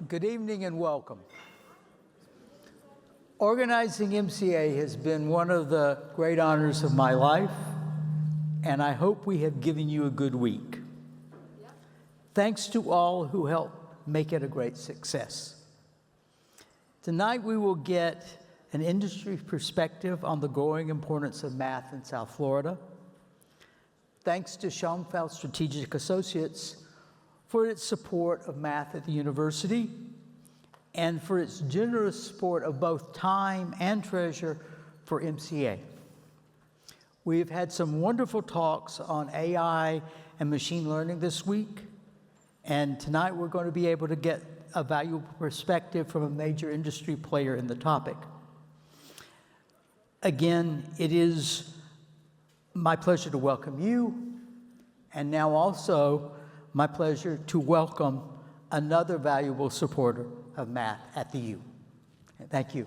Good evening and welcome. Organizing MCA has been one of the great honors of my life, and I hope we have given you a good week. Thanks to all who helped make it a great success. Tonight we will get an industry perspective on the growing importance of math in South Florida. Thanks to Schonfeld Strategic Associates for its support of math at the university and for its generous support of both time and treasure for MCA. We've had some wonderful talks on AI and machine learning this week, and tonight we're going to be able to get a valuable perspective from a major industry player in the topic. Again, it is my pleasure to welcome you, and now also my pleasure to welcome another valuable supporter of math at the U. Thank you.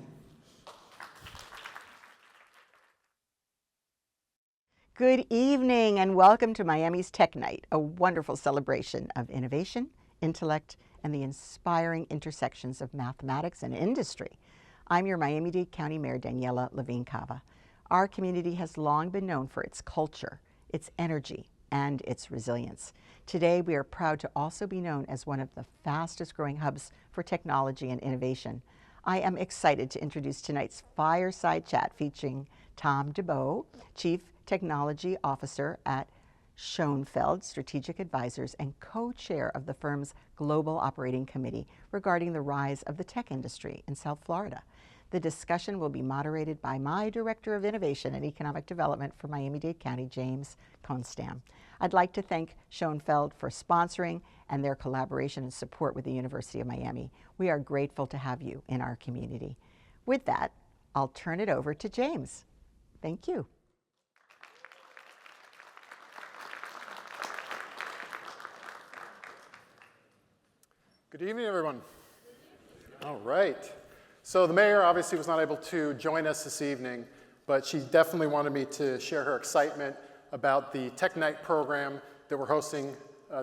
Good evening and welcome to Miami's Tech Night, a wonderful celebration of innovation, intellect, and the inspiring intersections of mathematics and industry. I'm your Miami-Dade County Mayor, Daniela Levine-Cava. Our community has long been known for its culture, its energy, and its resilience. Today, we are proud to also be known as one of the fastest growing hubs for technology and innovation. I am excited to introduce tonight's fireside chat featuring Tom DeBow, Chief Technology Officer at Schonfeld Strategic Advisors and co-chair of the firm's Global Operating Committee regarding the rise of the tech industry in South Florida. The discussion will be moderated by my Director of Innovation and Economic Development for Miami-Dade County, James Constam. I'd like to thank Schonfeld for sponsoring and their collaboration and support with the University of Miami. We are grateful to have you in our community. With that, I'll turn it over to James. Thank you. Good evening, everyone. All right. So the mayor obviously was not able to join us this evening, but she definitely wanted me to share her excitement about the Tech Night program that we're hosting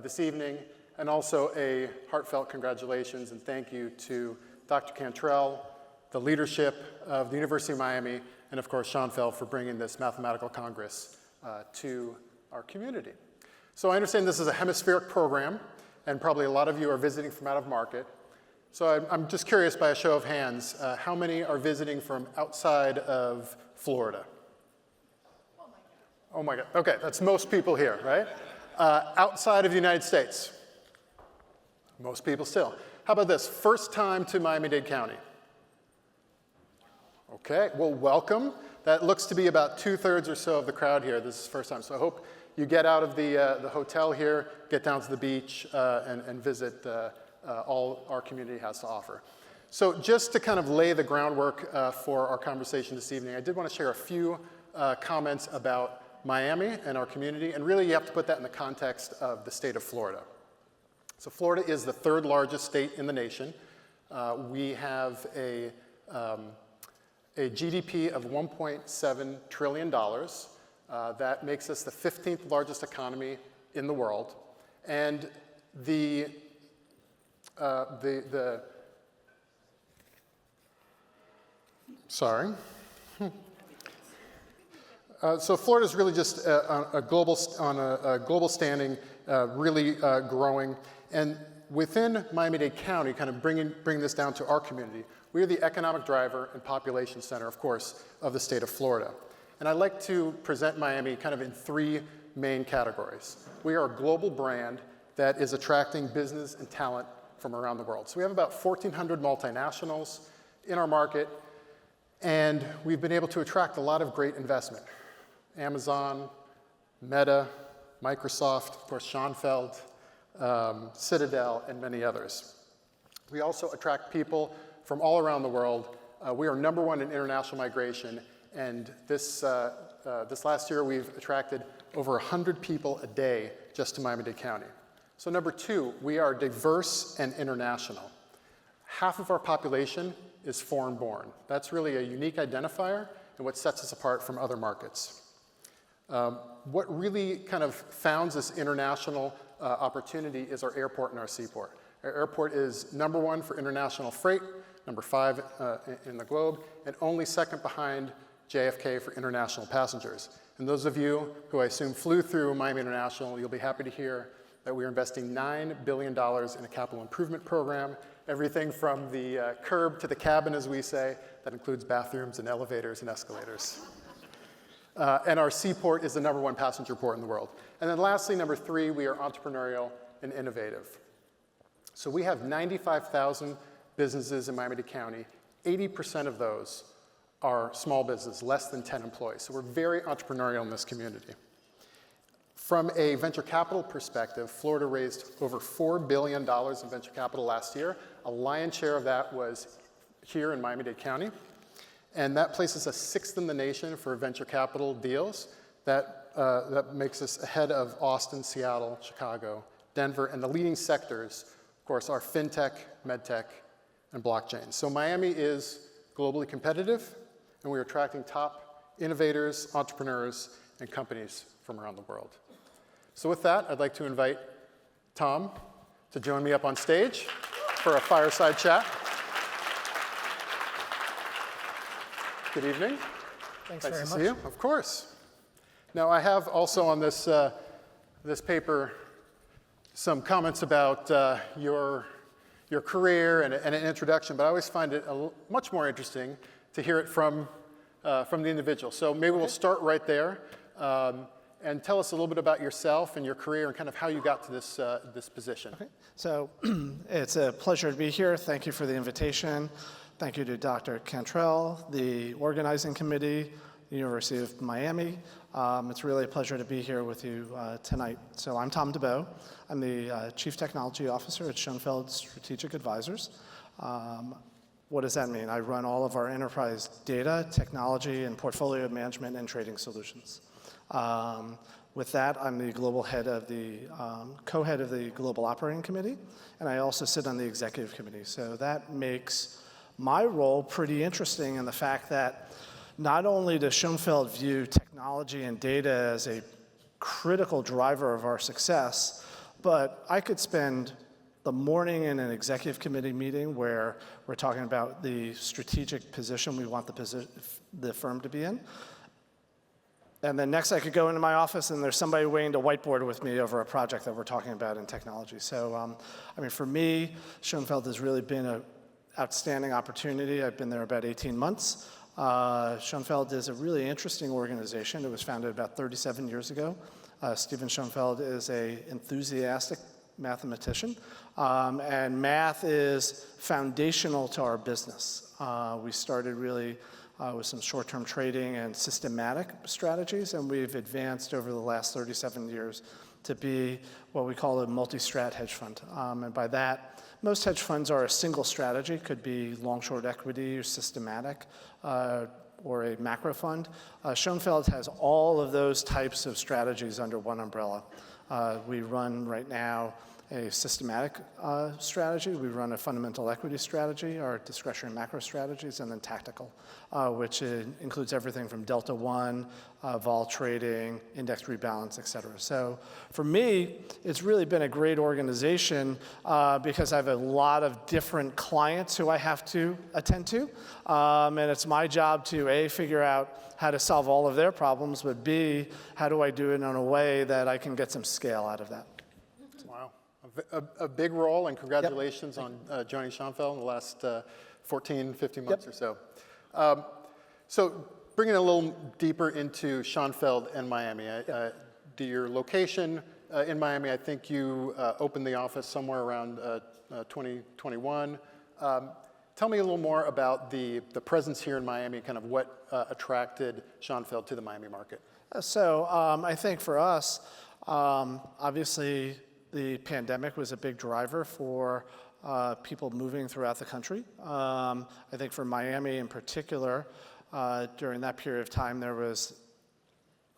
this evening, and also a heartfelt congratulations and thank you to Dr. Cantrell, the leadership of the University of Miami, and of course Schonfeld for bringing this mathematical congress to our community. So I understand this is a hemispheric program, and probably a lot of you are visiting from out of market. So I'm just curious, by a show of hands, how many are visiting from outside of Florida? Oh my God. Okay, that's most people here, right? Outside of the United States? Most people still. How about this? First time to Miami-Dade County? Okay, well, welcome. That looks to be about 2/3 or so of the crowd here. This is the first time. So I hope you get out of the hotel here, get down to the beach, and visit all our community has to offer. So just to kind of lay the groundwork for our conversation this evening, I did want to share a few comments about Miami and our community, and really you have to put that in the context of the state of Florida. So Florida is the 3rd largest state in the nation. We have a GDP of $1.7 trillion. That makes us the 15th largest economy in the world. And so Florida is really just on a global standing, really growing. And within Miami-Dade County, kind of bring this down to our community, we are the economic driver and population center, of course, of the state of Florida. And I'd like to present Miami kind of in 3 main categories. We are a global brand that is attracting business and talent from around the world. So we have about 1,400 multinationals in our market, and we've been able to attract a lot of great investment. Amazon, Meta, Microsoft, of course Schonfeld, Citadel, and many others. We also attract people from all around the world. We are #1 in international migration, and this last year we've attracted over 100 people a day just to Miami-Dade County. So #2, we are diverse and international. Half of our population is foreign-born. That's really a unique identifier and what sets us apart from other markets. What really kind of founds this international opportunity is our airport and our seaport. Our airport is #1 for international freight, #5 in the globe, and only second behind JFK for international passengers. And those of you who I assume flew through Miami International, you'll be happy to hear that we are investing $9 billion in a capital improvement program, everything from the curb to the cabin, as we say. That includes bathrooms and elevators and escalators. And our seaport is the #1 passenger port in the world. And then lastly, #3, we are entrepreneurial and innovative. So we have 95,000 businesses in Miami-Dade County. 80% of those are small business, less than 10 employees. So we're very entrepreneurial in this community. From a venture capital perspective, Florida raised over $4 billion in venture capital last year. A lion's share of that was here in Miami-Dade County. And that places us 6th in the nation for venture capital deals. That makes us ahead of Austin, Seattle, Chicago, Denver, and the leading sectors, of course, are fintech, medtech, and blockchain. So Miami is globally competitive, and we're attracting top innovators, entrepreneurs, and companies from around the world. So with that, I'd like to invite Tom to join me up on stage for a fireside chat. Good evening. Thanks nice very to much. see you. Of course. Now, I have also on this, this paper some comments about your career and an introduction, but I always find it much more interesting to hear it from the individual. So maybe we'll start right there and tell us a little bit about yourself and your career and kind of how you got to this position. Okay. So it's a pleasure to be here. Thank you for the invitation. Thank you to Dr. Cantrell, the organizing committee, the University of Miami. It's really a pleasure to be here with you tonight. So I'm Tom DeBow. I'm the Chief Technology Officer at Schonfeld Strategic Advisors. What does that mean? I run all of our enterprise data, technology, and portfolio management and trading solutions. With that, I'm the global head of the, co-head of the Global Operating Committee, and I also sit on the Executive Committee. So that makes my role pretty interesting in the fact that not only does Schonfeld view technology and data as a critical driver of our success, but I could spend the morning in an executive committee meeting where we're talking about the strategic position we want the firm to be in. And then next I could go into my office and there's somebody waiting to whiteboard with me over a project that we're talking about in technology. So, I mean, for me, Schonfeld has really been an outstanding opportunity. I've been there about 18 months. Schonfeld is a really interesting organization. It was founded about 37 years ago. Stephen Schonfeld is an enthusiastic mathematician, and math is foundational to our business. We started really with some short-term trading and systematic strategies, and we've advanced over the last 37 years to be what we call a multi-strat hedge fund. And by that, most hedge funds are a single strategy, could be long-short equity or systematic, or a macro fund. Schonfeld has all of those types of strategies under one umbrella. We run right now a systematic strategy. We run a fundamental equity strategy, our discretionary macro strategies, and then tactical, which includes everything from Delta One, vol trading, index rebalance, et cetera. So for me, it's really been a great organization because I have a lot of different clients who I have to attend to. And it's my job to A, figure out how to solve all of their problems, but B, how do I do it in a way that I can get some scale out of that. Wow. A big role, and congratulations on joining Schonfeld in the last 14, 15 months or so. So bringing it a little deeper into Schonfeld and Miami, your location in Miami, I think you opened the office somewhere around 2021. Tell me a little more about the presence here in Miami, kind of what attracted Schonfeld to the Miami market. So I think for us, obviously, the pandemic was a big driver for people moving throughout the country. I think for Miami in particular, during that period of time, there was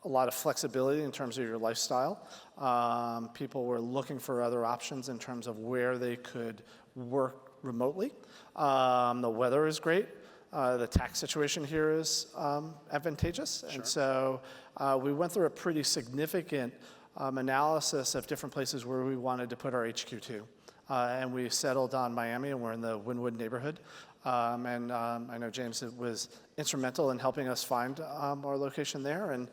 a lot of flexibility in terms of your lifestyle. People were looking for other options in terms of where they could work remotely. The weather is great. The tax situation here is advantageous. Sure. And so we went through a pretty significant analysis of different places where we wanted to put our HQ to. and we settled on Miami, and we're in the Wynwood neighborhood. I know James was instrumental in helping us find our location there, and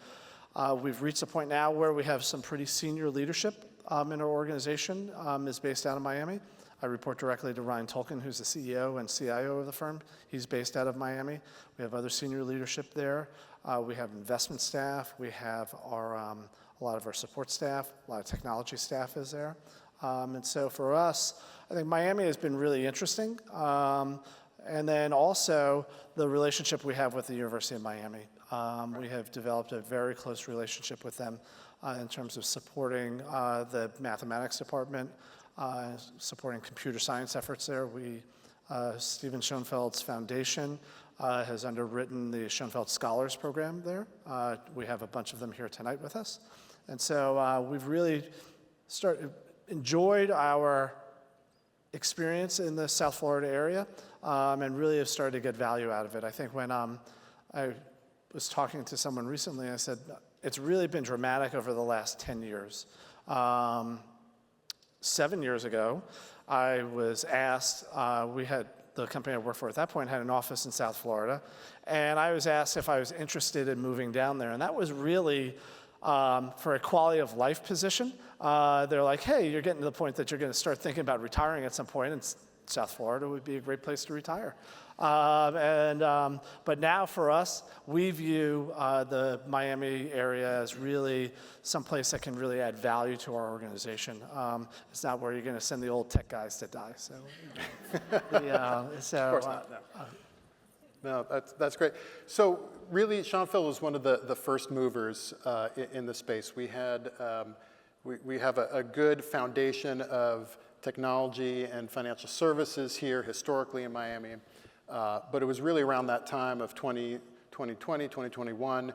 we've reached a point now where we have some pretty senior leadership in our organization is based out of Miami. I report directly to Ryan Tolkien, who's the CEO and CIO of the firm. He's based out of Miami. We have other senior leadership there. We have investment staff. We have a lot of our support staff. A lot of technology staff is there. And so for us, I think Miami has been really interesting. And then also the relationship we have with the University of Miami. We have developed a very close relationship with them in terms of supporting the mathematics department, supporting computer science efforts there. Stephen Schonfeld's foundation has underwritten the Schonfeld Scholars Program there. We have a bunch of them here tonight with us. And so we've really enjoyed our experience in the South Florida area and really have started to get value out of it. I think when I was talking to someone recently, I said, it's really been dramatic over the last 10 years. 7 years ago, I was asked, the company I worked for at that point had an office in South Florida, and I was asked if I was interested in moving down there, and that was really for a quality of life position. They're like, hey, you're getting to the point that you're going to start thinking about retiring at some point, and South Florida would be a great place to retire. But now for us, we view the Miami area as really someplace that can really add value to our organization. It's not where you're going to send the old tech guys to die. So, Of course not, no. No, that's great. So really, Schonfeld was one of the first movers in the space. We have a good foundation of technology and financial services here historically in Miami. But it was really around that time of 2020, 2021,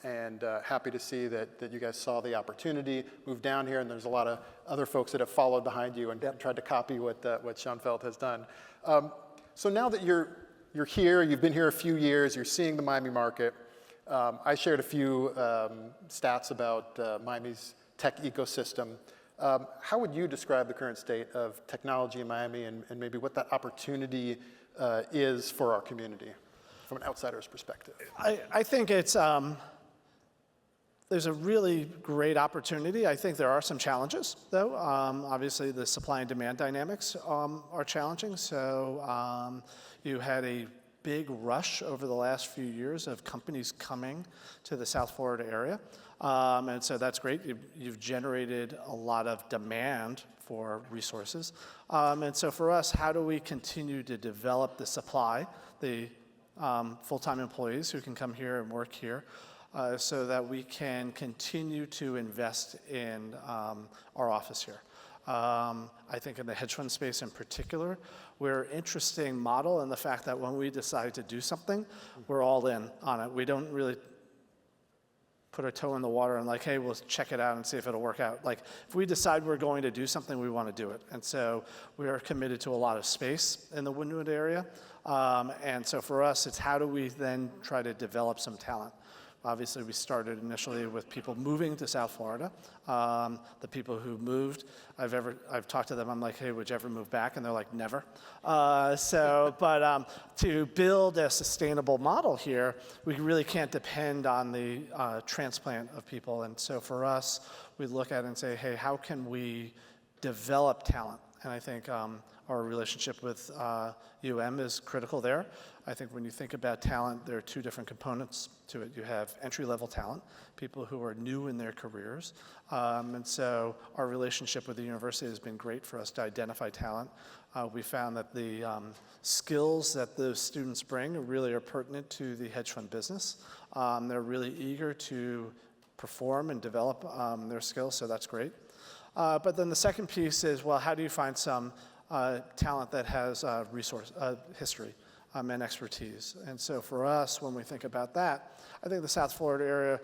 and happy to see that you guys saw the opportunity, moved down here, and there's a lot of other folks that have followed behind you and tried to copy what Schonfeld has done. So now that you're here, you've been here a few years, you're seeing the Miami market. I shared a few stats about Miami's tech ecosystem. How would you describe the current state of technology in Miami and maybe what that opportunity is for our community from an outsider's perspective? I think there's a really great opportunity. I think there are some challenges, though. Obviously, the supply and demand dynamics are challenging. So you had a big rush over the last few years of companies coming to the South Florida area. And so that's great. You've generated a lot of demand for resources. And so for us, how do we continue to develop the supply, the full-time employees who can come here and work here, so that we can continue to invest in our office here? I think in the hedge fund space in particular, we're an interesting model in the fact that when we decide to do something, we're all in on it. We don't really put our toe in the water and like, hey, we'll check it out and see if it'll work out. Like, if we decide we're going to do something, we want to do it. And so we are committed to a lot of space in the Wynwood area. And so for us, it's how do we then try to develop some talent? Obviously, we started initially with people moving to South Florida. The people who moved, I've talked to them. I'm like, hey, would you ever move back? And they're like, never. But to build a sustainable model here, we really can't depend on the transplant of people. And so for us, we look at it and say, hey, how can we develop talent? And I think our relationship with is critical there. I think when you think about talent, there are two different components to it. You have entry-level talent, people who are new in their careers. And so our relationship with the university has been great for us to identify talent. We found that the skills that those students bring really are pertinent to the hedge fund business. They're really eager to perform and develop their skills, so that's great. But then the second piece is, well, how do you find some talent that has history and expertise? And so for us, when we think about that, I think the South Florida area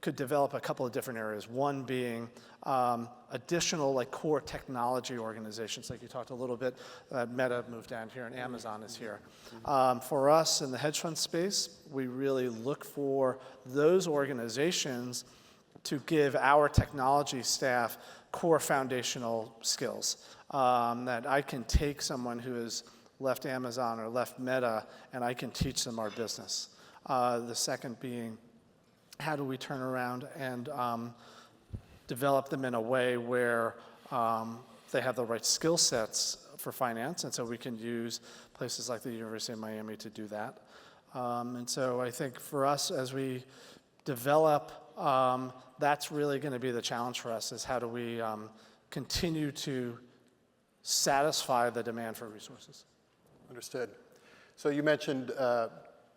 could develop a couple of different areas. One being additional like core technology organizations, like you talked a little bit. Meta moved down here, and Amazon is here. For us in the hedge fund space, we really look for those organizations to give our technology staff core foundational skills. That I can take someone who has left Amazon or left Meta, and I can teach them our business. The second being, how do we turn around and develop them in a way where they have the right skill sets for finance, and so we can use places like the University of Miami to do that. And so I think for us, as we develop, that's really going to be the challenge for us, is how do we continue to satisfy the demand for resources. Understood. So you mentioned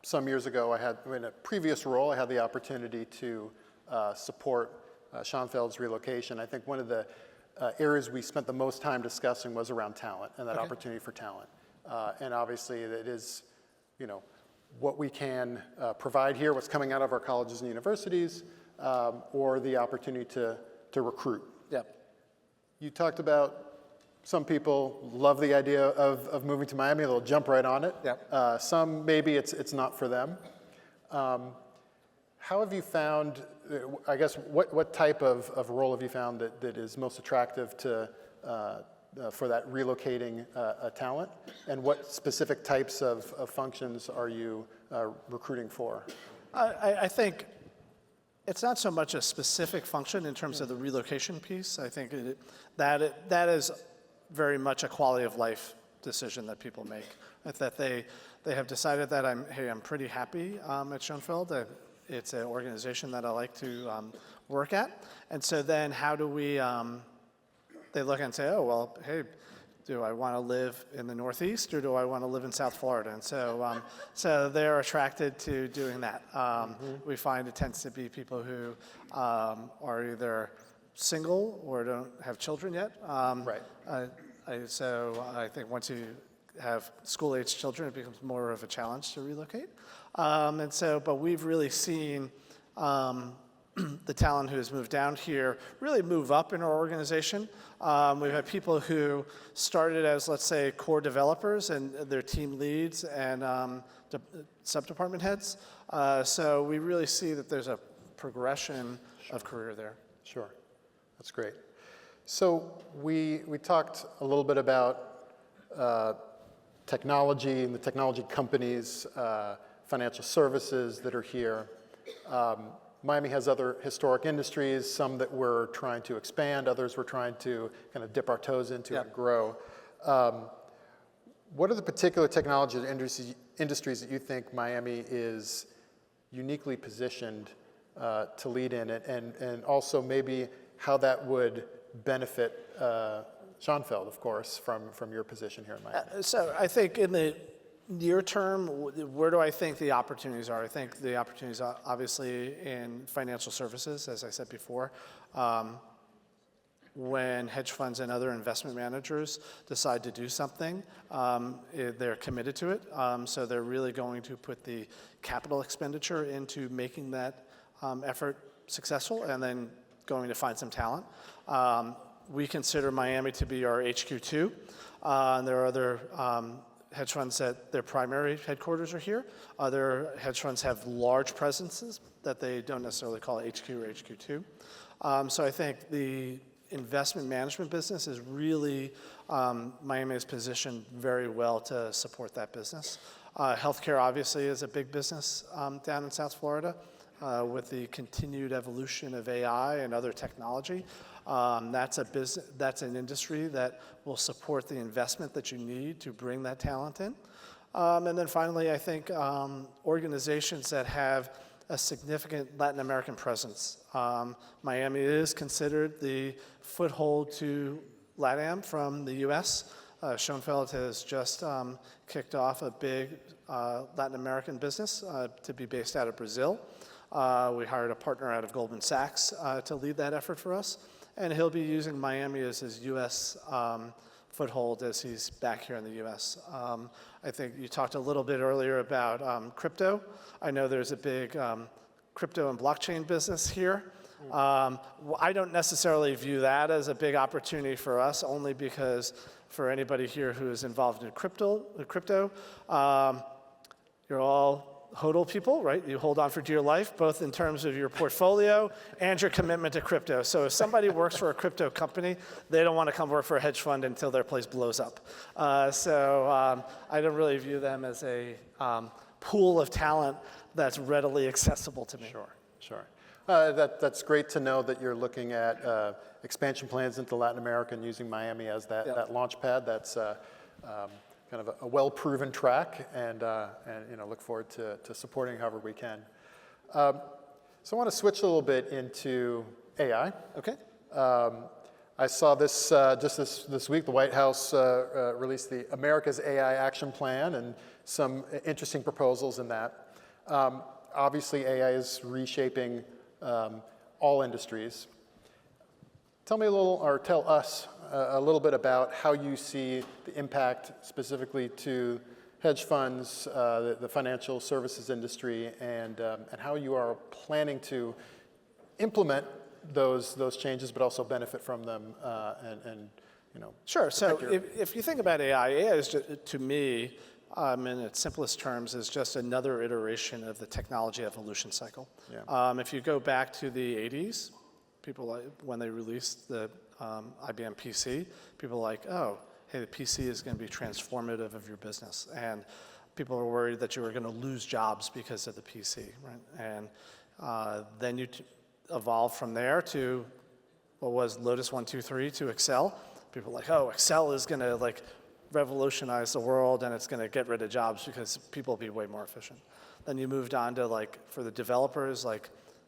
some years ago, in a previous role, I had the opportunity to support Schonfeld's relocation. I think one of the areas we spent the most time discussing was around talent and that opportunity for talent. And obviously, it is, what we can provide here, what's coming out of our colleges and universities, or the opportunity to recruit. Yep. You talked about some people love the idea of moving to Miami. They'll jump right on it. Yep. Some, maybe it's not for them. How have you found, I guess, what type of role have you found that is most attractive for that relocating talent? And what specific types of functions are you recruiting for? I think it's not so much a specific function in terms of the relocation piece. I think that is very much a quality of life decision that people make. That they have decided that I'm pretty happy at Schonfeld. It's an organization that I like to work at. And so then how do we, they look and say, oh, well, hey, do I want to live in the Northeast or do I want to live in South Florida? And so, so they're attracted to doing that. We find it tends to be people who are either single or don't have children yet. Right. So I think once you have school-age children, it becomes more of a challenge to relocate. And so, but we've really seen the talent who has moved down here really move up in our organization. We've had people who started as, let's say, core developers and their team leads and sub-department heads. So we really see that there's a progression of career there. Sure. That's great. So we talked a little bit about technology and the technology companies, financial services that are here. Miami has other historic industries, some that we're trying to expand, others we're trying to kind of dip our toes into and grow. What are the particular technology industries that you think Miami is uniquely positioned to lead in, and also maybe how that would benefit Schonfeld, of course, from your position here in Miami? So I think in the near term, where do I think the opportunities are? I think the opportunities are obviously in financial services, as I said before. When hedge funds and other investment managers decide to do something, they're committed to it. So they're really going to put the capital expenditure into making that effort successful and then going to find some talent. We consider Miami to be our HQ2. And there are other hedge funds that their primary headquarters are here. Other hedge funds have large presences that they don't necessarily call HQ or HQ2. So I think the investment management business is really, Miami is positioned very well to support that business. Healthcare obviously is a big business down in South Florida with the continued evolution of AI and other technology. That's an industry that will support the investment that you need to bring that talent in. And then finally, I think organizations that have a significant Latin American presence. Miami is considered the foothold to LATAM from the US. Schonfeld has just kicked off a big Latin American business to be based out of Brazil. We hired a partner out of Goldman Sachs to lead that effort for us. And he'll be using Miami as his U.S. foothold as he's back here in the U.S. I think you talked a little bit earlier about crypto. I know there's a big crypto and blockchain business here. I don't necessarily view that as a big opportunity for us, only because for anybody here who is involved in crypto, you're all HODL people, right? You hold on for dear life, both in terms of your portfolio and your commitment to crypto. So if somebody works for a crypto company, they don't want to come work for a hedge fund until their place blows up. I don't really view them as a pool of talent that's readily accessible to me. Sure. That's great to know that you're looking at expansion plans into Latin America and using Miami as that launch pad. That's kind of a well-proven track, and look forward to supporting however we can. So I want to switch a little bit into AI. Okay. I saw this just this week. The White House released the America's AI Action Plan and some interesting proposals in that. Obviously, AI is reshaping all industries. Tell me a little, or tell us a little bit about how you see the impact specifically to hedge funds, the financial services industry, and how you are planning to implement those changes, but also benefit from them, and Sure. So if you think about AI is just, to me, in its simplest terms, is just another iteration of the technology evolution cycle. Yeah. If you go back to the 80s, people, when they released the IBM PC, people were like, oh, hey, the PC is going to be transformative of your business. And people were worried that you were going to lose jobs because of the PC, right? And then you evolved from there to what was Lotus 1-2-3 to Excel. People were like, oh, Excel is going to revolutionize the world, and it's going to get rid of jobs because people will be way more efficient. Then you moved on to for the developers,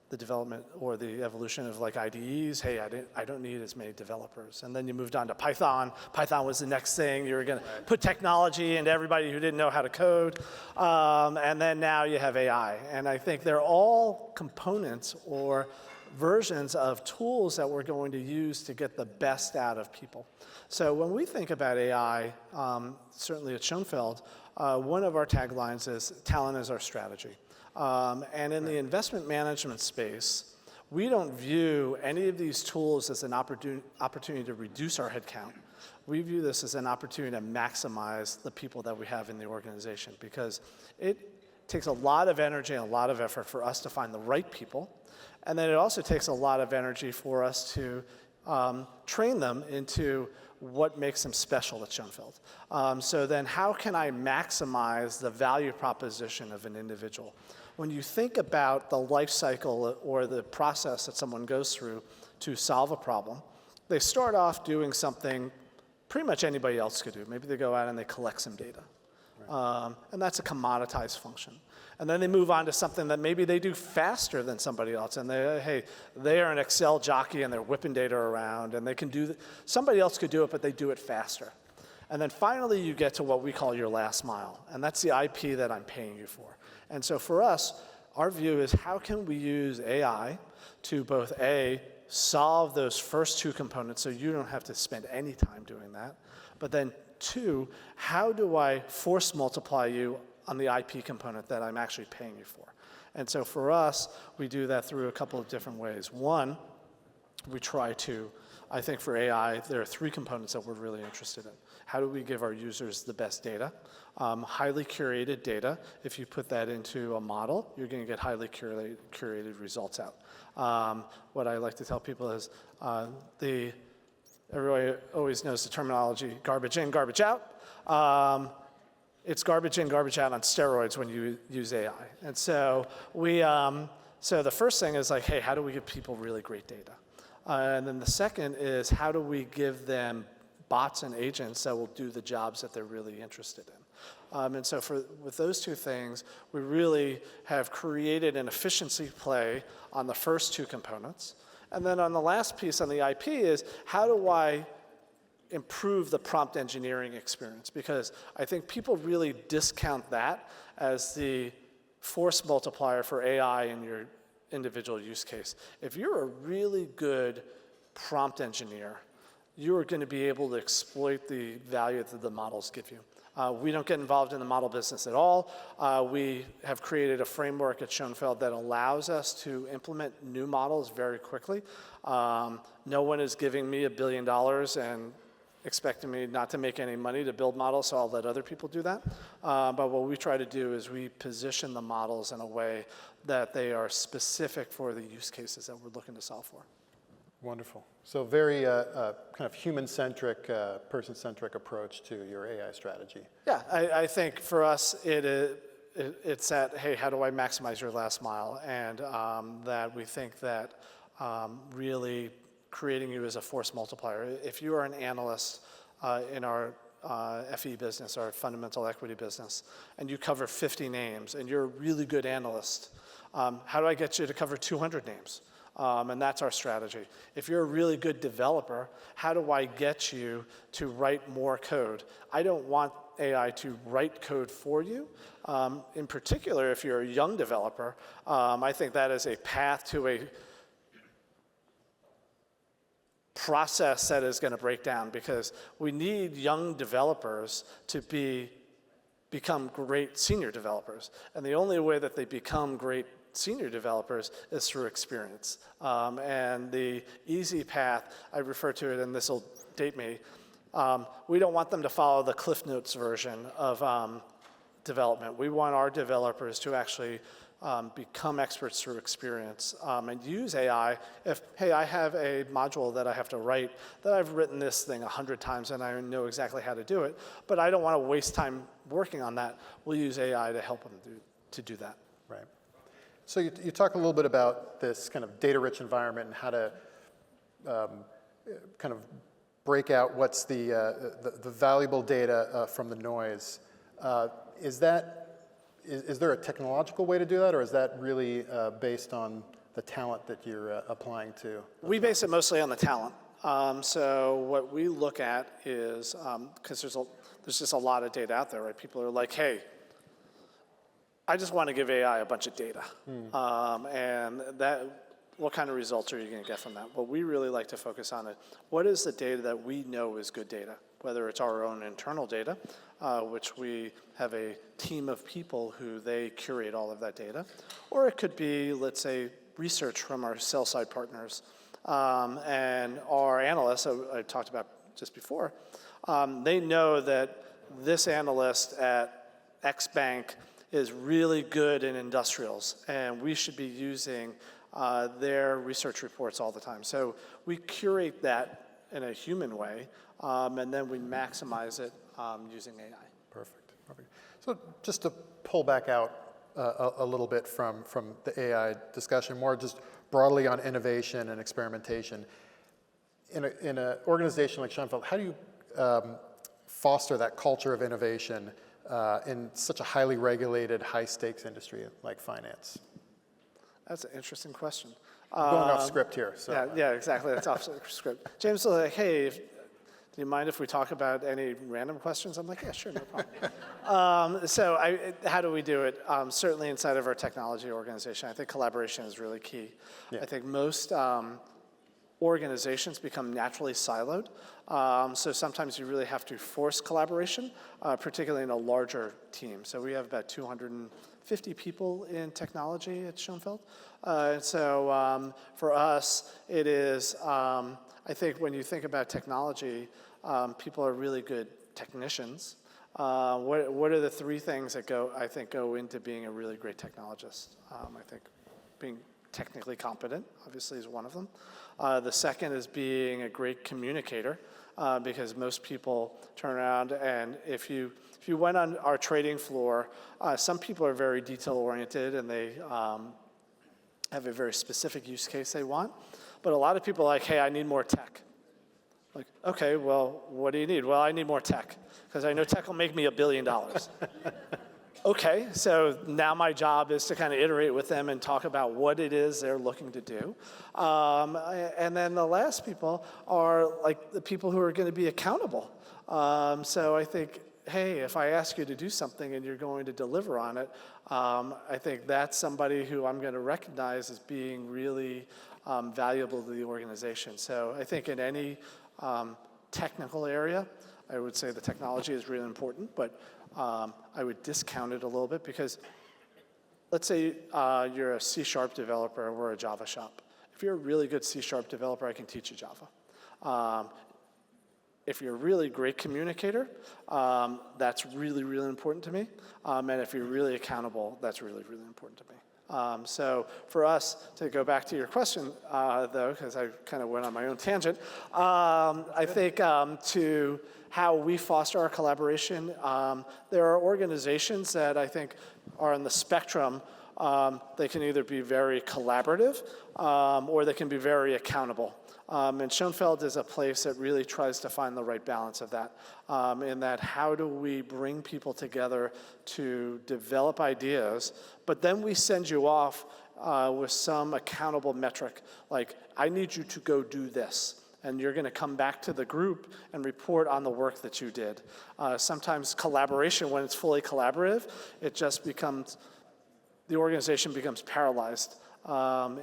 the development or the evolution of IDEs. Hey, I don't need as many developers. And then you moved on to Python. Python was the next thing. You were going to put technology into everybody who didn't know how to code. And then now you have AI. And I think they're all components or versions of tools that we're going to use to get the best out of people. So when we think about AI, certainly at Schonfeld, one of our taglines is talent is our strategy. And in the investment management space, we don't view any of these tools as an opportunity to reduce our headcount. We view this as an opportunity to maximize the people that we have in the organization, because it takes a lot of energy and a lot of effort for us to find the right people. And then it also takes a lot of energy for us to train them into what makes them special at Schonfeld. So then how can I maximize the value proposition of an individual? When you think about the life cycle or the process that someone goes through to solve a problem, they start off doing something pretty much anybody else could do. Maybe they go out and they collect some data. And that's a commoditized function. And then they move on to something that maybe they do faster than somebody else. And they are an Excel jockey and they're whipping data around, and they can do somebody else could do it, but they do it faster. And then finally you get to what we call your last mile. And that's the IP that I'm paying you for. And so for us, our view is how can we use AI to both solve those first two components so you don't have to spend any time doing that, but then two, how do I force multiply you on the IP component that I'm actually paying you for? And so for us, we do that through a couple of different ways. One, we try to, I think for AI, there are three components that we're really interested in. How do we give our users the best data? Highly curated data. If you put that into a model, you're going to get highly curated results out. What I like to tell people is everybody always knows the terminology garbage in, garbage out. It's garbage in, garbage out on steroids when you use AI. And so so the first thing is hey, how do we give people really great data? And then the second is how do we give them bots and agents that will do the jobs that they're really interested in? And so with those two things, we really have created an efficiency play on the first two components. And then on the last piece on the IP is how do I improve the prompt engineering experience? Because I think people really discount that as the force multiplier for AI in your individual use case. If you're a really good prompt engineer, you are going to be able to exploit the value that the models give you. We don't get involved in the model business at all. We have created a framework at Schonfeld that allows us to implement new models very quickly. No one is giving me $1 billion and expecting me not to make any money to build models, so I'll let other people do that. But what we try to do is we position the models in a way that they are specific for the use cases that we're looking to solve for. Wonderful. So very kind of human-centric, person-centric approach to your AI strategy. Yeah, I think for us it's that, hey, how do I maximize your last mile? And that we think that really creating you as a force multiplier. If you are an analyst in our FE business, our fundamental equity business, and you cover 50 names, and you're a really good analyst, how do I get you to cover 200 names? And that's our strategy. If you're a really good developer, how do I get you to write more code? I don't want AI to write code for you. In particular, if you're a young developer, I think that is a path to a process that is going to break down, because we need young developers to become great senior developers. And the only way that they become great senior developers is through experience. And the easy path, I refer to it, and this will date me, we don't want them to follow the Cliff Notes version of development. We want our developers to actually become experts through experience and use AI. If, hey, I have a module that I have to write, that I've written this thing 100 times and I know exactly how to do it, but I don't want to waste time working on that, we'll use AI to help them do that. Right. So you talk a little bit about this kind of data-rich environment and how to kind of break out what's the valuable data from the noise. Is there a technological way to do that, or is that really based on the talent that you're applying to? We base it mostly on the talent. So what we look at is, because there's just a lot of data out there, right? People are like, hey, I just want to give AI a bunch of data. And what kind of results are you going to get from that? What we really like to focus on is, what is the data that we know is good data? Whether it's our own internal data, which we have a team of people who they curate all of that data, or it could be, let's say, research from our sell-side partners. And our analysts, I talked about just before, they know that this analyst at X bank is really good in industrials, and we should be using their research reports all the time. So we curate that in a human way, and then we maximize it using AI. Perfect. So just to pull back out a little bit from the AI discussion, more just broadly on innovation and experimentation. In an organization like Schonfeld, how do you foster that culture of innovation in such a highly regulated, high-stakes industry like finance? That's an interesting question. Going off script here. So. Yeah, exactly. That's off script. James was like, hey, do you mind if we talk about any random questions? I'm like, yeah, sure, no problem. How do we do it? Certainly inside of our technology organization, I think collaboration is really key. Yeah. I think most organizations become naturally siloed. So sometimes you really have to force collaboration, particularly in a larger team. So we have about 250 people in technology at Schonfeld. For us, it is, I think when you think about technology, people are really good technicians. What are the three things that go into being a really great technologist? I think being technically competent, obviously, is one of them. The second is being a great communicator, because most people turn around and if you went on our trading floor, some people are very detail-oriented and they have a very specific use case they want. But a lot of people are like, hey, I need more tech. Like, okay, well, what do you need? Well, I need more tech, because I know tech will make me $1 billion. Okay, so now my job is to kind of iterate with them and talk about what it is they're looking to do. And then the last people are like the people who are going to be accountable. So I think, hey, if I ask you to do something and you're going to deliver on it, I think that's somebody who I'm going to recognize as being really valuable to the organization. So I think in any technical area, I would say the technology is really important, but I would discount it a little bit, because let's say you're a C# developer and we're a Java shop. If you're a really good C# developer, I can teach you Java. if you're a really great communicator, that's really, really important to me. And if you're really accountable, that's really, really important to me. So for us, to go back to your question, though, because I kind of went on my own tangent, I think to how we foster our collaboration, there are organizations that I think are on the spectrum. They can either be very collaborative or they can be very accountable. And Schonfeld is a place that really tries to find the right balance of that, in that how do we bring people together to develop ideas, but then we send you off with some accountable metric, like, I need you to go do this, and you're going to come back to the group and report on the work that you did. Sometimes collaboration, when it's fully collaborative, it just becomes, the organization becomes paralyzed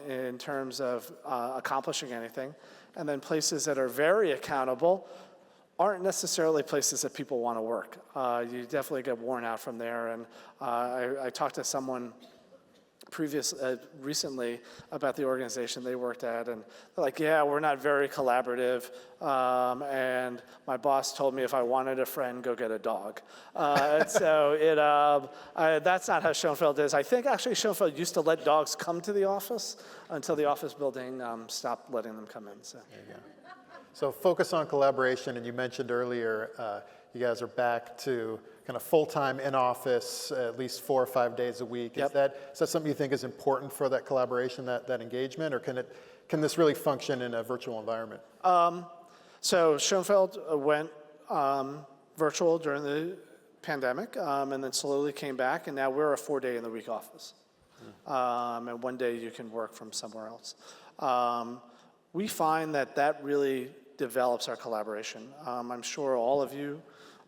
in terms of accomplishing anything. And then places that are very accountable aren't necessarily places that people want to work. You definitely get worn out from there. And I talked to someone recently about the organization they worked at, and they're like, yeah, we're not very collaborative, and my boss told me if I wanted a friend, go get a dog. And so that's not how Schonfeld is. I think actually Schonfeld used to let dogs come to the office until the office building stopped letting them come in. So. There you go. So focus on collaboration, and you mentioned earlier you guys are back to kind of full-time in office at least 4 or 5 days a week. Yep. Is that something you think is important for that collaboration, that engagement, or can this really function in a virtual environment? So Schonfeld went virtual during the pandemic, and then slowly came back, and now we're a 4-day-in-the-week office. And 1 day you can work from somewhere else. We find that really develops our collaboration. I'm sure all of you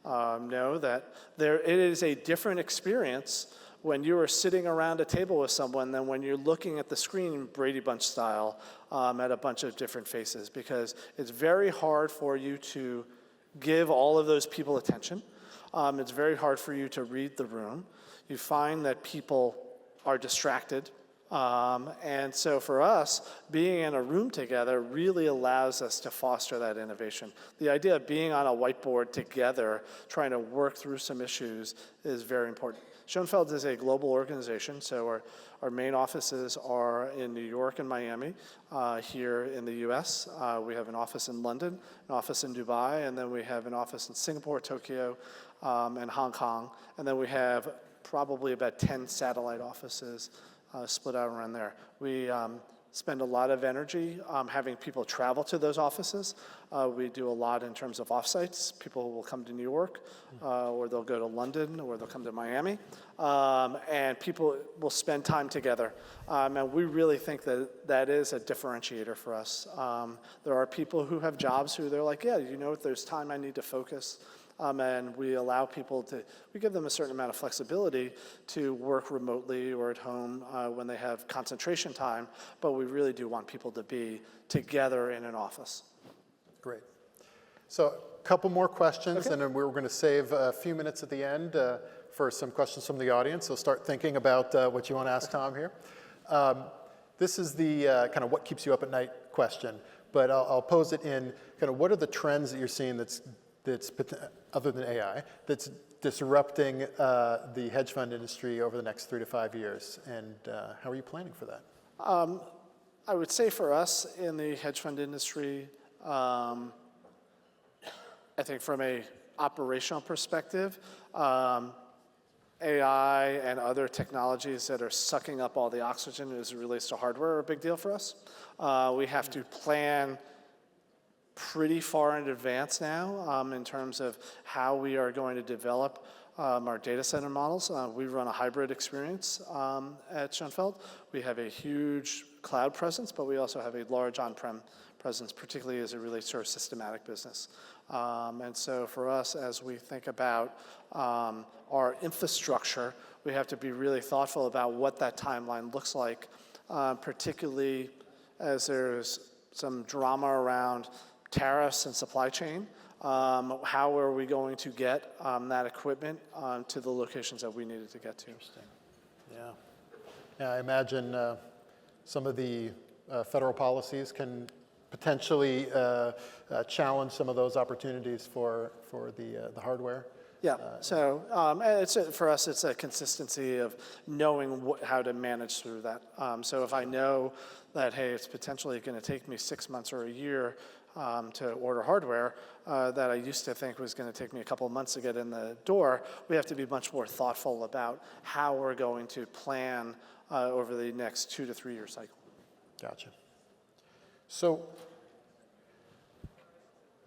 know that it is a different experience when you are sitting around a table with someone than when you're looking at the screen Brady Bunch style at a bunch of different faces, because it's very hard for you to give all of those people attention. It's very hard for you to read the room. You find that people are distracted. And so for us, being in a room together really allows us to foster that innovation. The idea of being on a whiteboard together, trying to work through some issues, is very important. Schonfeld is a global organization, so our main offices are in New York and Miami. Here in the US, we have an office in London, an office in Dubai, and then we have an office in Singapore, Tokyo, and Hong Kong. And then we have probably about 10 satellite offices split out around there. We spend a lot of energy having people travel to those offices. We do a lot in terms of offsites. People will come to New York, or they'll go to London, or they'll come to Miami, and people will spend time together. And we really think that is a differentiator for us. There are people who have jobs who they're like, yeah, you know, if there's time I need to focus, and we allow people we give them a certain amount of flexibility to work remotely or at home when they have concentration time, but we really do want people to be together in an office. Great. So a couple more questions, Okay. and then we're going to save a few minutes at the end for some questions from the audience. So start thinking about what you want to ask Tom here. This is the kind of what keeps you up at night question, but I'll pose it in kind of what are the trends that you're seeing that's other than AI, that's disrupting the hedge fund industry over the next 3 to 5 years, and how are you planning for that? I would say for us in the hedge fund industry, I think from a operational perspective, AI and other technologies that are sucking up all the oxygen as it relates to hardware are a big deal for us. We have to plan pretty far in advance now in terms of how we are going to develop our data center models. We run a hybrid experience at Schonfeld. We have a huge cloud presence, but we also have a large on-prem presence, particularly as it relates to our systematic business. And so for us, as we think about our infrastructure, we have to be really thoughtful about what that timeline looks like, particularly as there's some drama around tariffs and supply chain. How are we going to get that equipment to the locations that we needed to get to? Interesting. Yeah, I imagine some of the federal policies can potentially challenge some of those opportunities for the hardware? Yeah, so for us, it's a consistency of knowing how to manage through that. So if I know that, hey, it's potentially going to take me 6 months or a year to order hardware that I used to think was going to take me a couple of months to get in the door, we have to be much more thoughtful about how we're going to plan over the next 2 to 3 year cycle. Gotcha. So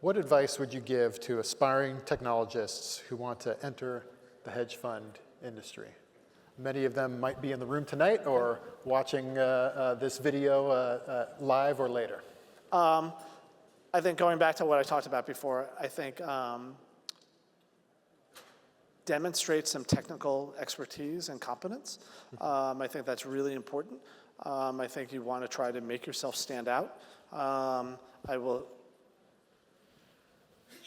what advice would you give to aspiring technologists who want to enter the hedge fund industry? Many of them might be in the room tonight or watching this video live or later. I think going back to what I talked about before, I think demonstrate some technical expertise and competence. I think that's really important. I think you want to try to make yourself stand out.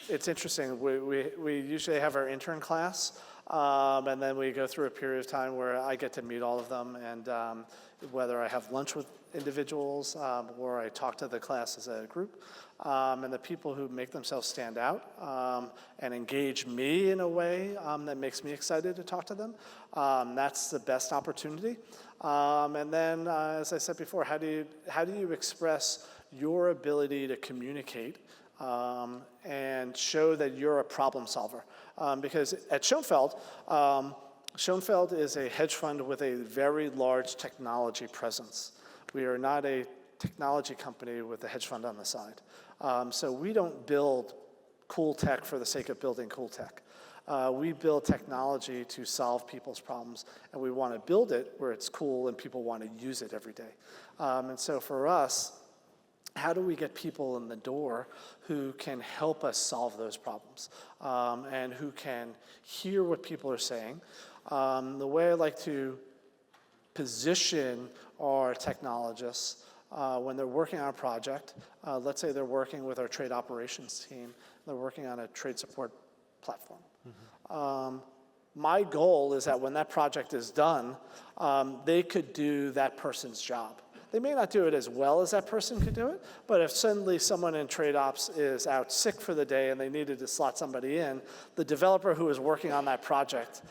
It's interesting, we usually have our intern class, and then we go through a period of time where I get to meet all of them, and whether I have lunch with individuals or I talk to the class as a group, and the people who make themselves stand out and engage me in a way that makes me excited to talk to them, that's the best opportunity. And then, as I said before, how do you express your ability to communicate and show that you're a problem solver? Because at Schonfeld, Schonfeld is a hedge fund with a very large technology presence. We are not a technology company with a hedge fund on the side. So we don't build cool tech for the sake of building cool tech. We build technology to solve people's problems, and we want to build it where it's cool and people want to use it every day. And so for us, how do we get people in the door who can help us solve those problems and who can hear what people are saying? The way I like to position our technologists when they're working on a project, let's say they're working with our trade operations team, they're working on a trade support platform. My goal is that when that project is done, they could do that person's job. They may not do it as well as that person could do it, but if suddenly someone in trade ops is out sick for the day and they needed to slot somebody in, the developer who is working on that project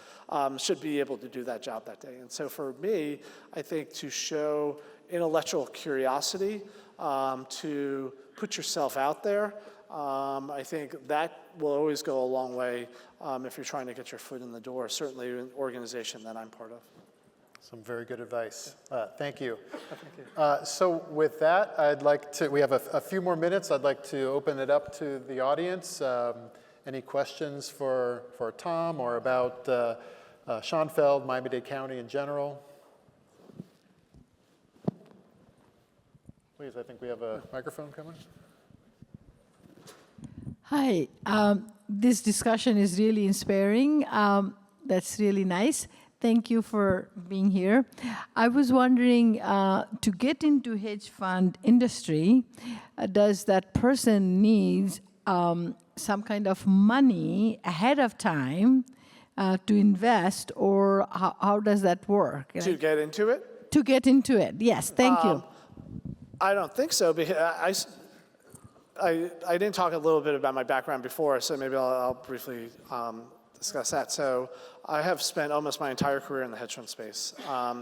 should be able to do that job that day. And so for me, I think to show intellectual curiosity, to put yourself out there, I think that will always go a long way if you're trying to get your foot in the door, certainly an organization that I'm part of. Some very good advice. Thank you. So with that, I'd like to, we have a few more minutes. I'd like to open it up to the audience. Any questions for Tom or about Schonfeld, Miami-Dade County in general? Please, I think we have a microphone coming. Hi, this discussion is really inspiring. That's really nice. Thank you for being here. I was wondering, to get into hedge fund industry, does that person need some kind of money ahead of time to invest, or how does that work? To get into it? To get into it, yes, thank you. I don't think so, because I didn't talk a little bit about my background before, so maybe I'll briefly discuss that. So I have spent almost my entire career in the hedge fund space.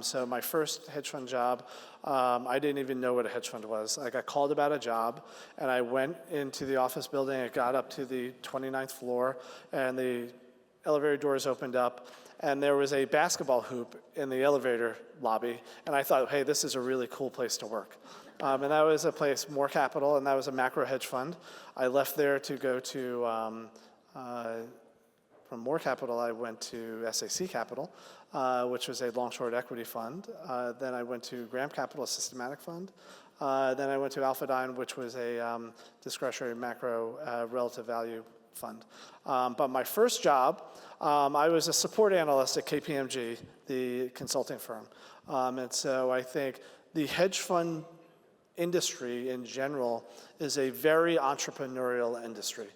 So my first hedge fund job, I didn't even know what a hedge fund was. I got called about a job, and I went into the office building. I got up to the 29th floor, and the elevator doors opened up, and there was a basketball hoop in the elevator lobby, and I thought, hey, this is a really cool place to work. And that was a place, More Capital, and that was a macro hedge fund. I left there to go to, from More Capital, I went to SAC Capital, which was a long-short equity fund. Then I went to Graham Capital, a systematic fund. Then I went to Alphadyne, which was a discretionary macro relative value fund. But my first job, I was a support analyst at KPMG, the consulting firm. And so I think the hedge fund industry in general is a very entrepreneurial industry.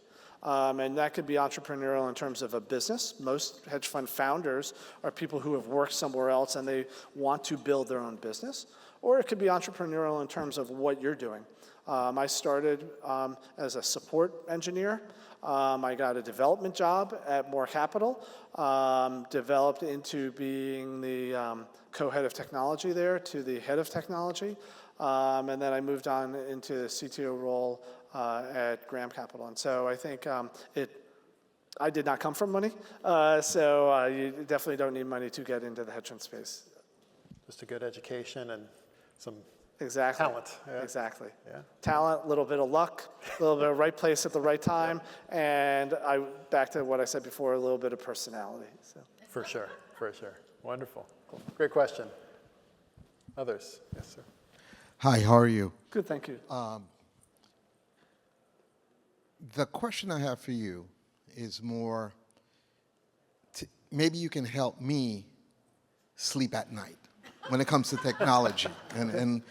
And that could be entrepreneurial in terms of a business. Most hedge fund founders are people who have worked somewhere else and they want to build their own business. or it could be entrepreneurial in terms of what you're doing. I started as a support engineer. I got a development job at More Capital, developed into being the co-head of technology there to the head of technology, and then I moved on into the CTO role at Graham Capital. And so I think I did not come from money, so you definitely don't need money to get into the hedge fund space. Just a good education and some Exactly. talent. Yeah. Exactly. Yeah. Talent, a little bit of luck, a little bit of right place at the right time, and back to what I said before, a little bit of personality. So. For sure, for sure. Wonderful. Cool. Great question. Others? Yes, sir. Hi, how are you? Good, thank you. The question I have for you is more, maybe you can help me sleep at night when it comes to technology. And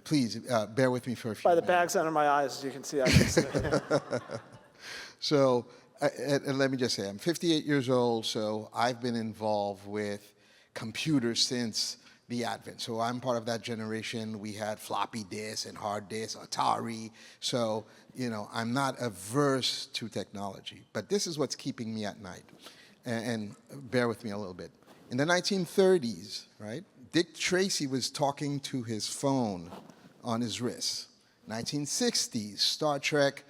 please, bear with me for a few By the minutes. bags under my eyes, as you can see, I can see. So, and let me just say, I'm 58 years old, so I've been involved with computers since the advent. So I'm part of that generation. We had floppy disks and hard disks, Atari. So, I'm not averse to technology. But this is what's keeping me at night. And bear with me a little bit. In the 1930s, right, Dick Tracy was talking to his phone on his wrist. 1960s, Star Trek,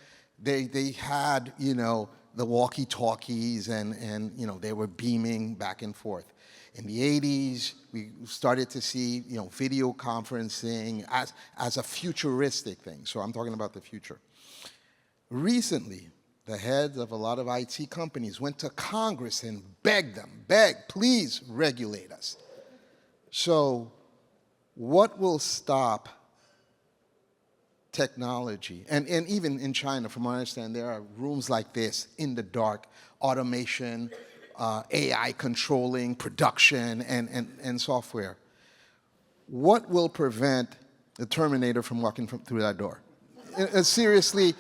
they had, the walkie-talkies and they were beaming back and forth. In the 80s, we started to see, video conferencing as a futuristic thing. So I'm talking about the future. Recently, the heads of a lot of IT companies went to Congress and begged, please regulate us. So what will stop technology? And even in China, from what I understand, there are rooms like this in the dark, automation, AI controlling production and software. What will prevent the Terminator from walking through that door? Seriously,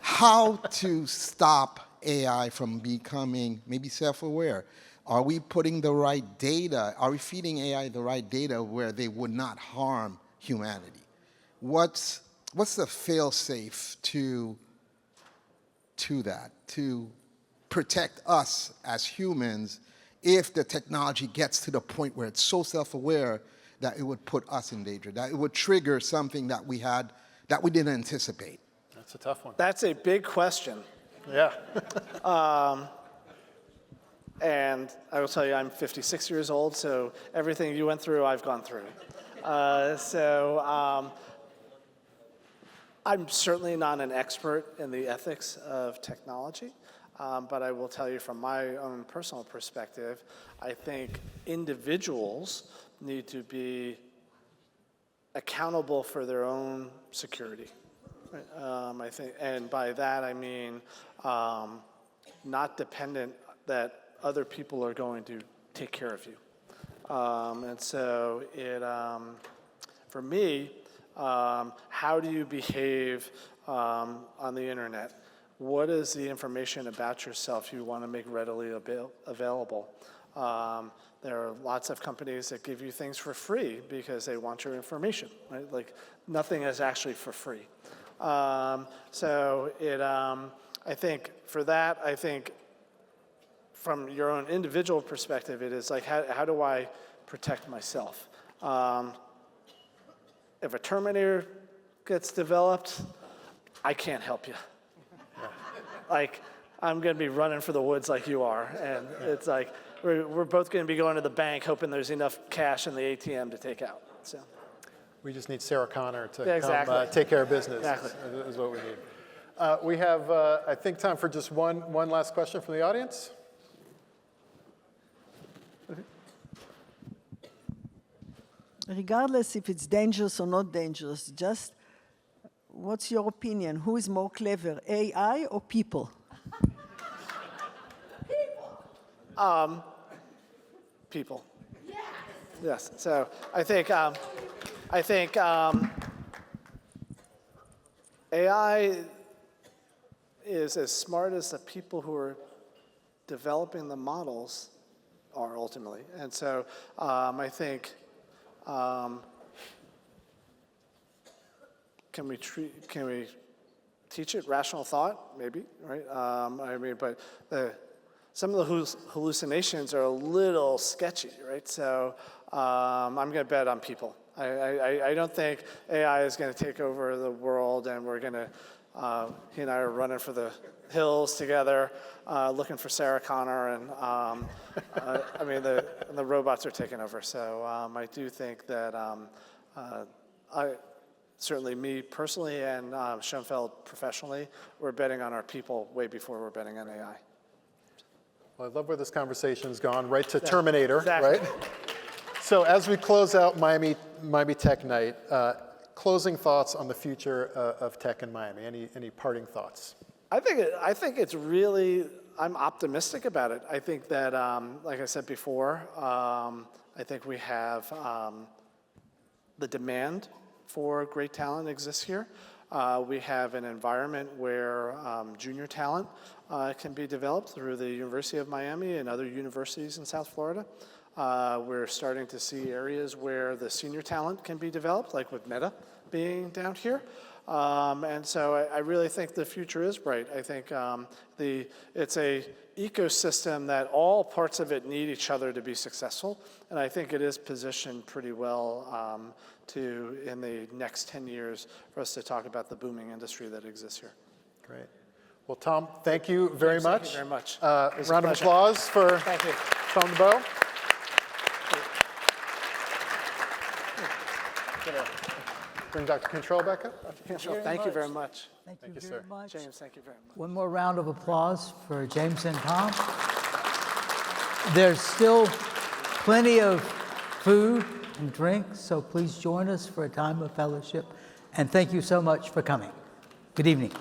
how to stop AI from becoming maybe self-aware? Are we putting the right data? Are we feeding AI the right data where they would not harm humanity? What's the fail-safe to that, to protect us as humans if the technology gets to the point where it's so self-aware that it would put us in danger, that it would trigger something that we didn't anticipate? That's a tough one. That's a big question. Yeah. And I will tell you, I'm 56 years old, so everything you went through, I've gone through. I'm certainly not an expert in the ethics of technology, but I will tell you from my own personal perspective, I think individuals need to be accountable for their own security. I think, and by that I mean not dependent that other people are going to take care of you. And so for me, how do you behave on the internet? What is the information about yourself you want to make readily available? There are lots of companies that give you things for free because they want your information, right? Like nothing is actually for free. I think for that, I think from your own individual perspective, it is like, how do I protect myself? If a Terminator gets developed, I can't help you. Like, I'm going to be running for the woods like you are. And it's like, we're both going to be going to the bank hoping there's enough cash in the ATM to take out. So. We just need Sarah Connor to exactly. come take care of business. Exactly. Is what we need. We have, I think, time for just one last question from the audience. Regardless if it's dangerous or not dangerous, just what's your opinion? Who is more clever, AI or people? People. Yes. So I think AI is as smart as the people who are developing the models are ultimately. And so I think can we teach it rational thought? Maybe, right? I mean, but some of the hallucinations are a little sketchy, right? So I'm going to bet on people. I don't think AI is going to take over the world, and we're going to, he and I are running for the hills together, looking for Sarah Connor, and I mean, the robots are taking over. So I do think that certainly me personally and Schonfeld professionally, we're betting on our people way before we're betting on AI. Well, I love where this conversation's gone, right to Terminator, exactly. right? So as we close out Miami Tech Night, closing thoughts on the future of tech in Miami. Any parting thoughts? I think it's really, I'm optimistic about it. I think that, like I said before, I think we have the demand for great talent exists here. We have an environment where junior talent can be developed through the University of Miami and other universities in South Florida. We're starting to see areas where the senior talent can be developed, like with Meta being down here. And so I really think the future is bright. I think it's a ecosystem that all parts of it need each other to be successful. And I think it is positioned pretty well in the next 10 years for us to talk about the booming industry that exists here. Great. Well, Tom, thank you very much. Thank you very much. Round of applause for Thank you. Tom DeBow. Bring Dr. Control back up. Thank you very much. Thank you sir. very much. James, thank you very much. One more round of applause for James and Tom. There's still plenty of food and drinks, so please join us for a time of fellowship. And thank you so much for coming. Good evening.